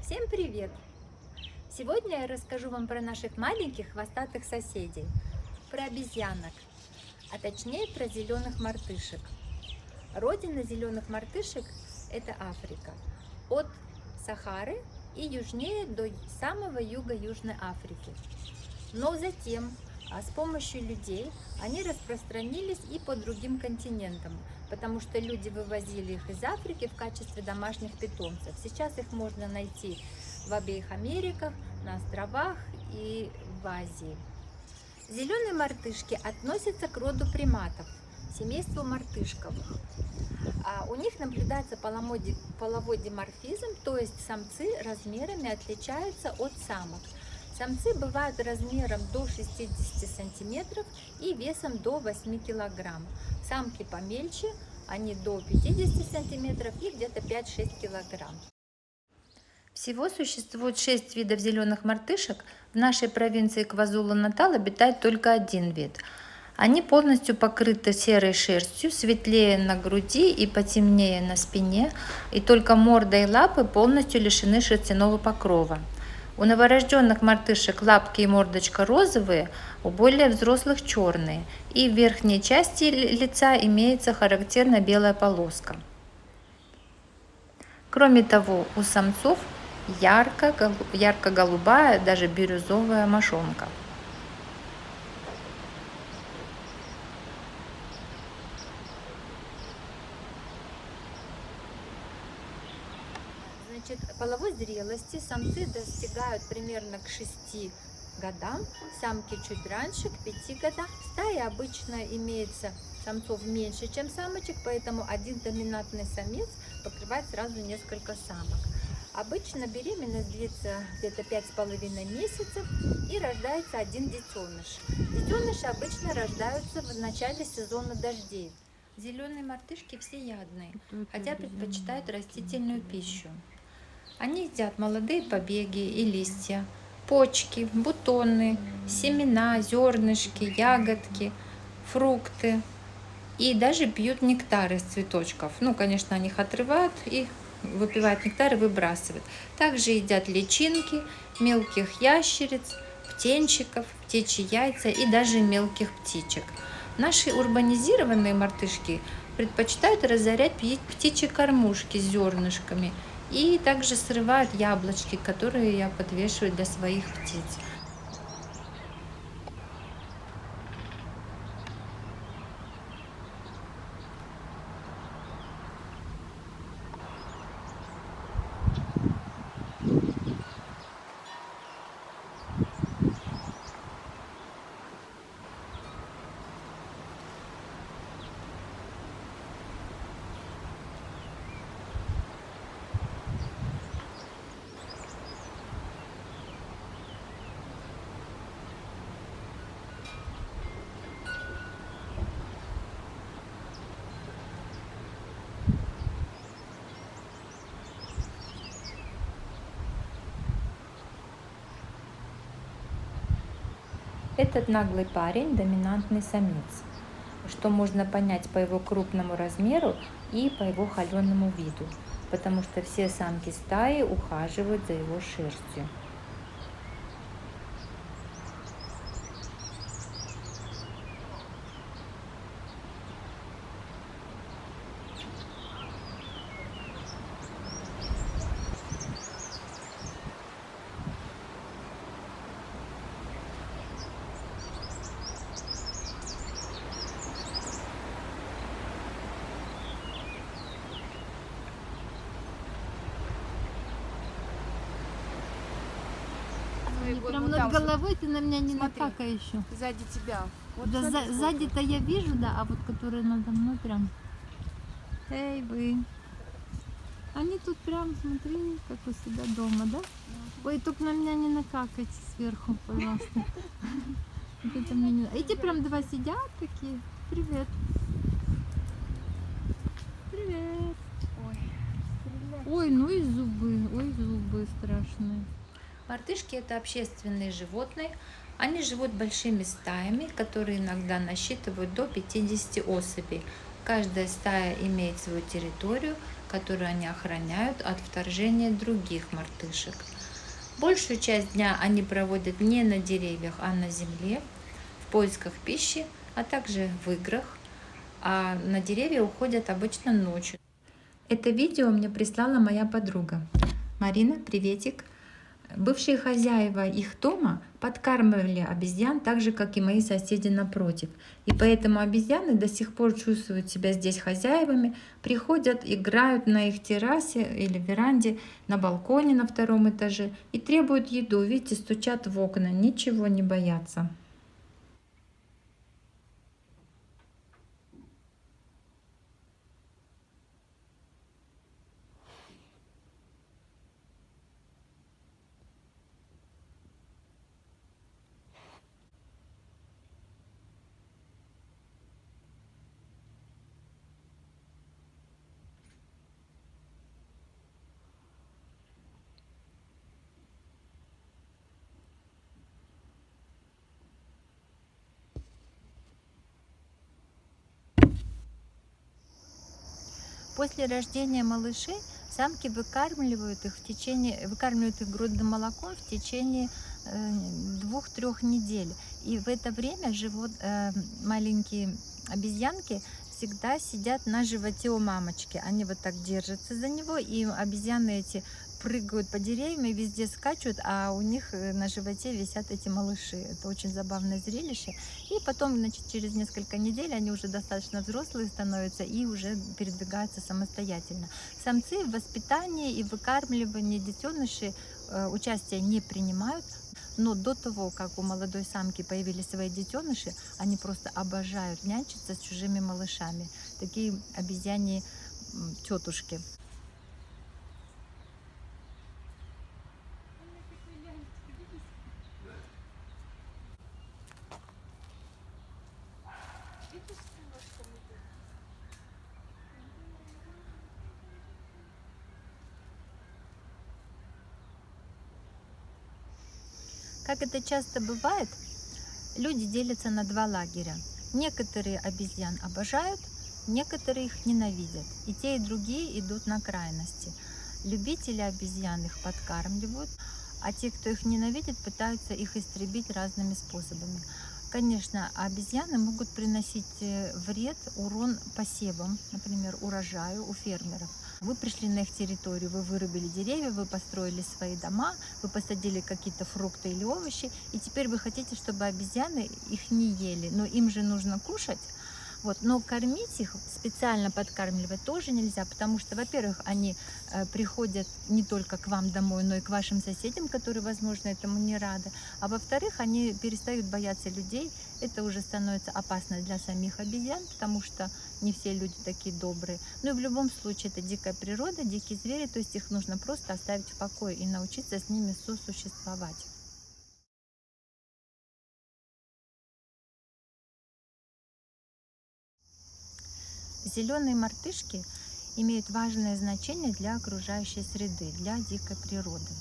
Всем привет! Сегодня я расскажу вам про наших маленьких хвостатых соседей, про обезьянок, а точнее про зеленых мартышек. Родина зеленых мартышек – это Африка, от Сахары и южнее до самого юга Южной Африки. Но затем с помощью людей они распространились и по другим континентам, потому что люди вывозили их из Африки в качестве домашних питомцев. Сейчас их можно найти в обеих Америках, на островах и в Азии. Зеленые мартышки относятся к роду приматов, семейству мартышковых. У них наблюдается половой диморфизм, то есть самцы размерами отличаются от самок. Самцы бывают размером до 60 сантиметров и весом до 8 килограмм. Самки помельче, они до 50 сантиметров и где-то 5-6 килограмм. Всего существует 6 видов зеленых мартышек. В нашей провинции КвазулуНатал обитает только один вид. Они полностью покрыты серой шерстью, светлее на груди и потемнее на спине, и только морда и лапы полностью лишены шерстяного покрова. У новорожденных мартышек лапки и мордочка розовые, у более взрослых черные, и в верхней части лица имеется характерная белая полоска. Кроме того, у самцов ярко-голубая, даже бирюзовая мошонка. Половой зрелости самцы достигают примерно к 6 годам, самки чуть раньше, к 5 годам. В стае обычно имеется самцов меньше, чем самочек, поэтому один доминантный самец покрывает сразу несколько самок. Обычно беременность длится где-то 5,5 месяцев и рождается один детеныш. Детеныши обычно рождаются в начале сезона дождей. Зеленые мартышки всеядные, хотя предпочитают растительную пищу. Они едят молодые побеги и листья, почки, бутоны, семена, зернышки, ягодки, фрукты и даже пьют нектар из цветочков. Конечно, они их отрывают и выпивают нектар и выбрасывают. Также едят личинки, мелких ящериц, птенчиков, птичьи яйца и даже мелких птичек. Наши урбанизированные мартышки предпочитают разорять птичьи кормушки с зернышками и также срывают яблочки, которые я подвешиваю для своих птиц. Этот наглый парень – доминантный самец, что можно понять по его крупному размеру и по его холеному виду, потому что все самки стаи ухаживают за его шерстью. Прям над головой ты на меня не накакай еще. Сзади тебя. Вот да, сзади-то я вижу, да, а вот которые надо мной прям. Эй, вы. Они тут прям, смотри, как у себя дома, да? Ой, только на меня не накакайте сверху, пожалуйста. Вот это мне не... Эти прям два сидят такие. Привет. Привет. Ой, ну и зубы. Ой, зубы страшные. Мартышки – это общественные животные. Они живут большими стаями, которые иногда насчитывают до 50 особей. Каждая стая имеет свою территорию, которую они охраняют от вторжения других мартышек. Большую часть дня они проводят не на деревьях, а на земле, в поисках пищи, а также в играх. А на деревья уходят обычно ночью. Это видео мне прислала моя подруга. Марина, приветик. Бывшие хозяева их дома подкармливали обезьян так же, как и мои соседи напротив. И поэтому обезьяны до сих пор чувствуют себя здесь хозяевами, приходят, играют на их террасе или веранде, на балконе на втором этаже и требуют еду. Видите, стучат в окна, ничего не боятся. После рождения малышей самки выкармливают их грудным молоком в течение 2-3 недель. И в это время маленькие обезьянки всегда сидят на животе у мамочки. Они вот так держатся за него, и обезьяны эти прыгают по деревьям и везде скачут, а у них на животе висят эти малыши. Это очень забавное зрелище. И потом, значит, через несколько недель они уже достаточно взрослые становятся и уже передвигаются самостоятельно. Самцы в воспитании и выкармливании детенышей участия не принимают, но до того, как у молодой самки появились свои детеныши, они просто обожают нянчиться с чужими малышами. Такие обезьяне тетушки. Как это часто бывает, люди делятся на два лагеря. Некоторые обезьян обожают, некоторые их ненавидят. И те, и другие идут на крайности. Любители обезьян их подкармливают, а те, кто их ненавидит, пытаются их истребить разными способами. Конечно, обезьяны могут приносить вред, урон посевам, например, урожаю у фермеров. Вы пришли на их территорию, вы вырубили деревья, вы построили свои дома, вы посадили какие-то фрукты или овощи, и теперь вы хотите, чтобы обезьяны их не ели, но им же нужно кушать. Вот. Но кормить их, специально подкармливать тоже нельзя, потому что, во-первых, они приходят не только к вам домой, но и к вашим соседям, которые, возможно, этому не рады. А во-вторых, они перестают бояться людей. Это уже становится опасно для самих обезьян, потому что не все люди такие добрые. Ну и в любом случае это дикая природа, дикие звери, то есть их нужно просто оставить в покое и научиться с ними сосуществовать. Зеленые мартышки имеют важное значение для окружающей среды, для дикой природы.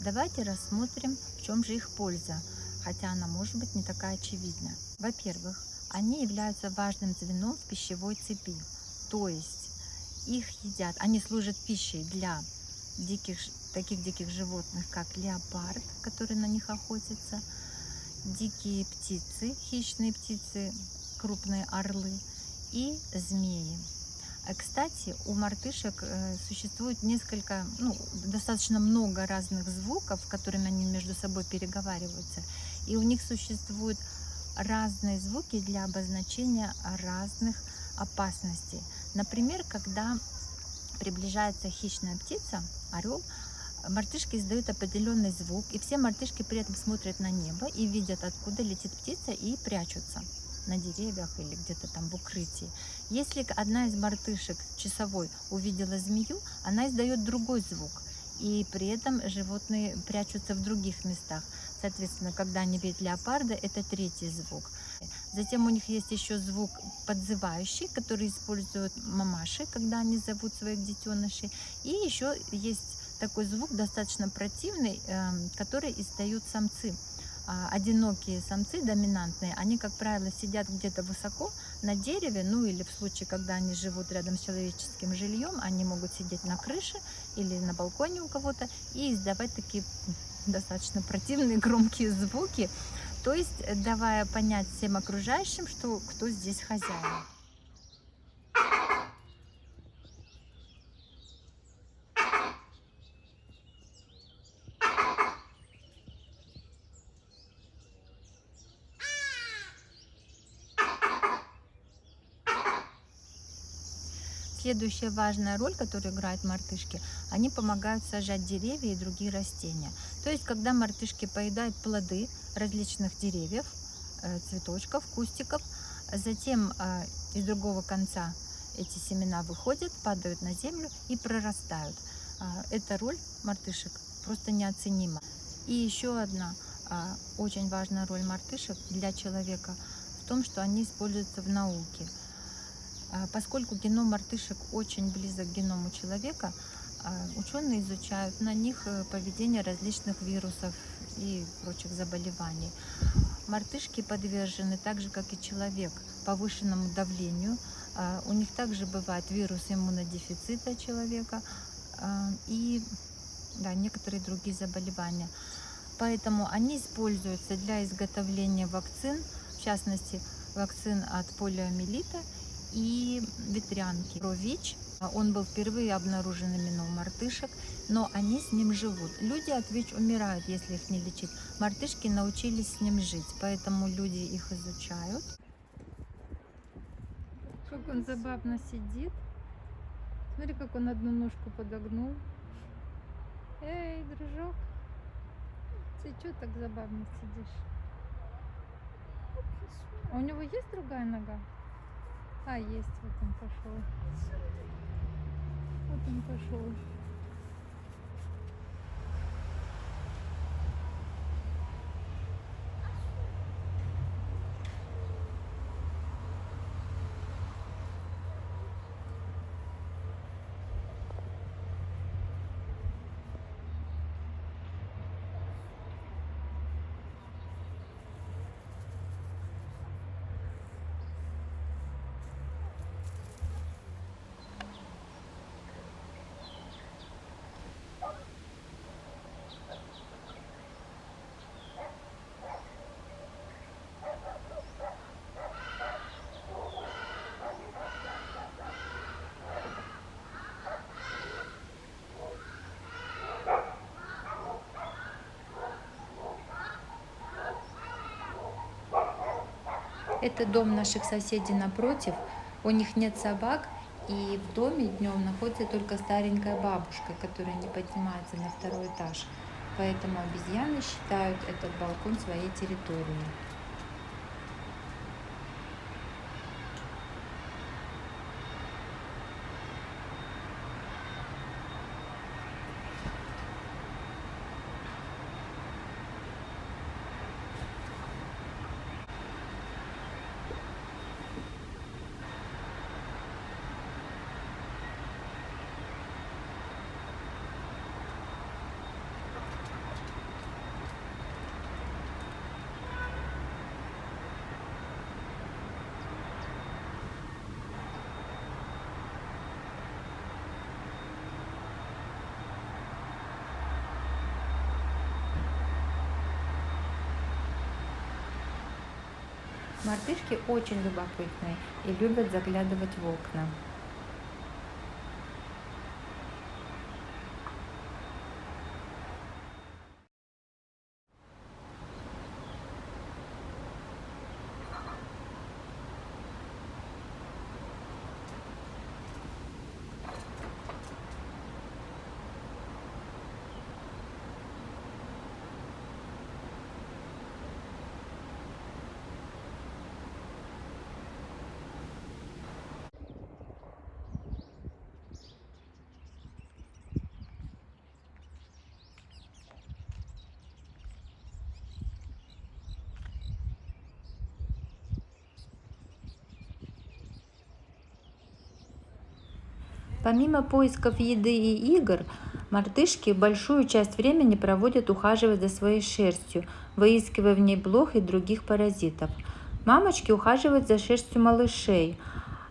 Давайте рассмотрим, в чем же их польза, хотя она может быть не такая очевидная. Во-первых, они являются важным звеном в пищевой цепи, то есть их едят, они служат пищей для таких диких животных, как леопард, который на них охотится, дикие птицы, хищные птицы, крупные орлы и змеи. Кстати, у мартышек существует достаточно много разных звуков, которыми они между собой переговариваются. И у них существуют разные звуки для обозначения разных опасностей. Например, когда приближается хищная птица, орел, мартышки издают определенный звук, и все мартышки при этом смотрят на небо и видят, откуда летит птица, и прячутся на деревьях или где-то там в укрытии. Если одна из мартышек часовой увидела змею, она издает другой звук, и при этом животные прячутся в других местах. Соответственно, когда они видят леопарда, это третий звук. Затем у них есть еще звук подзывающий, который используют мамаши, когда они зовут своих детенышей. И еще есть такой звук достаточно противный, который издают самцы. одинокие самцы, доминантные, они, как правило, сидят где-то высоко на дереве, ну или в случае, когда они живут рядом с человеческим жильем, они могут сидеть на крыше или на балконе у кого-то и издавать такие достаточно противные громкие звуки, то есть давая понять всем окружающим, что кто здесь хозяин. Следующая важная роль, которую играют мартышки, они помогают сажать деревья и другие растения. То есть, когда мартышки поедают плоды различных деревьев, цветочков, кустиков, затем из другого конца эти семена выходят, падают на землю и прорастают. Эта роль мартышек просто неоценима. И еще одна очень важная роль мартышек для человека в том, что они используются в науке. Поскольку геном мартышек очень близок к геному человека, ученые изучают на них поведение различных вирусов и прочих заболеваний. Мартышки подвержены, так же как и человек, повышенному давлению. У них также бывает вирус иммунодефицита человека и некоторые другие заболевания. Поэтому они используются для изготовления вакцин, в частности, вакцин от полиомиелита и ветрянки. ВИЧ, он был впервые обнаружен именно у мартышек, но они с ним живут. Люди от ВИЧ умирают, если их не лечить. Мартышки научились с ним жить, поэтому люди их изучают. Как он забавно сидит. Смотри, как он одну ножку подогнул. Эй, дружок, ты что так забавно сидишь? А у него есть другая нога? Есть, вот он пошел. Вот он пошел. Это дом наших соседей напротив. У них нет собак, и в доме днем находится только старенькая бабушка, которая не поднимается на второй этаж. Поэтому обезьяны считают этот балкон своей территорией. Мартышки очень любопытные и любят заглядывать в окна. Помимо поисков еды и игр, Мартышки большую часть времени проводят ухаживая за своей шерстью, выискивая в ней блох и других паразитов. Мамочки ухаживают за шерстью малышей.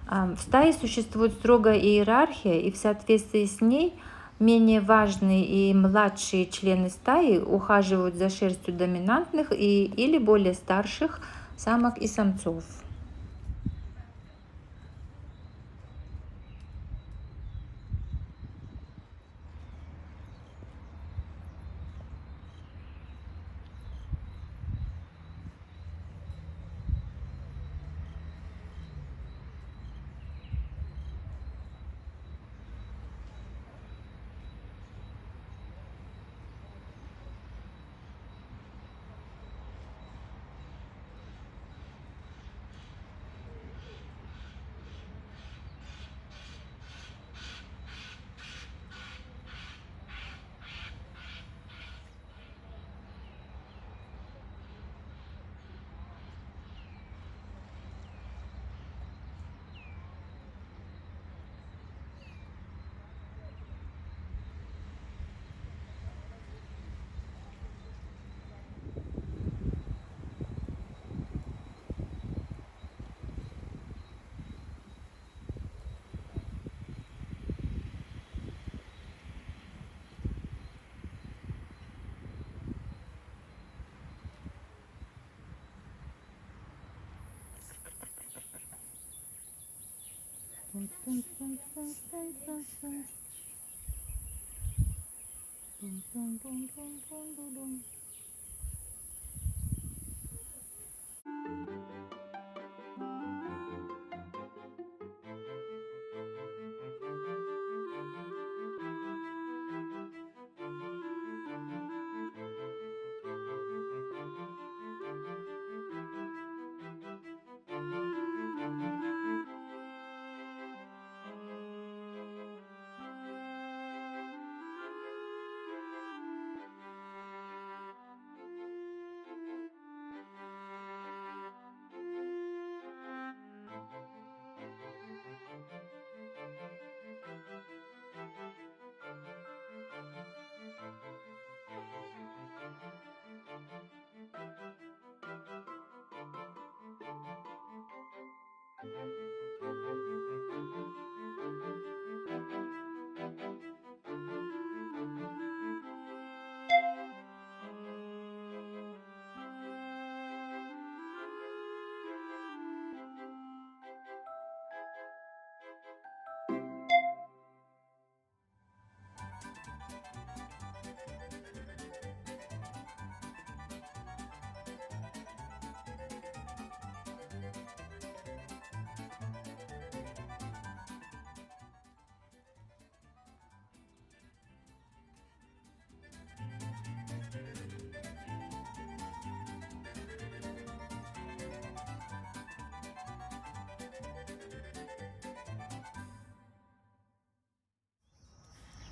В стае существует строгая иерархия, и в соответствии с ней менее важные и младшие члены стаи ухаживают за шерстью доминантных или более старших самок и самцов.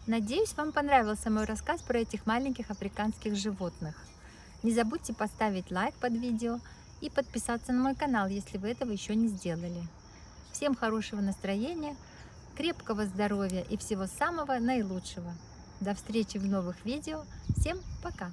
Надеюсь, вам понравился мой рассказ про этих маленьких африканских животных. Не забудьте поставить лайк под видео и подписаться на мой канал, если вы этого еще не сделали. Всем хорошего настроения, крепкого здоровья и всего самого наилучшего. До встречи в новых видео. Всем пока!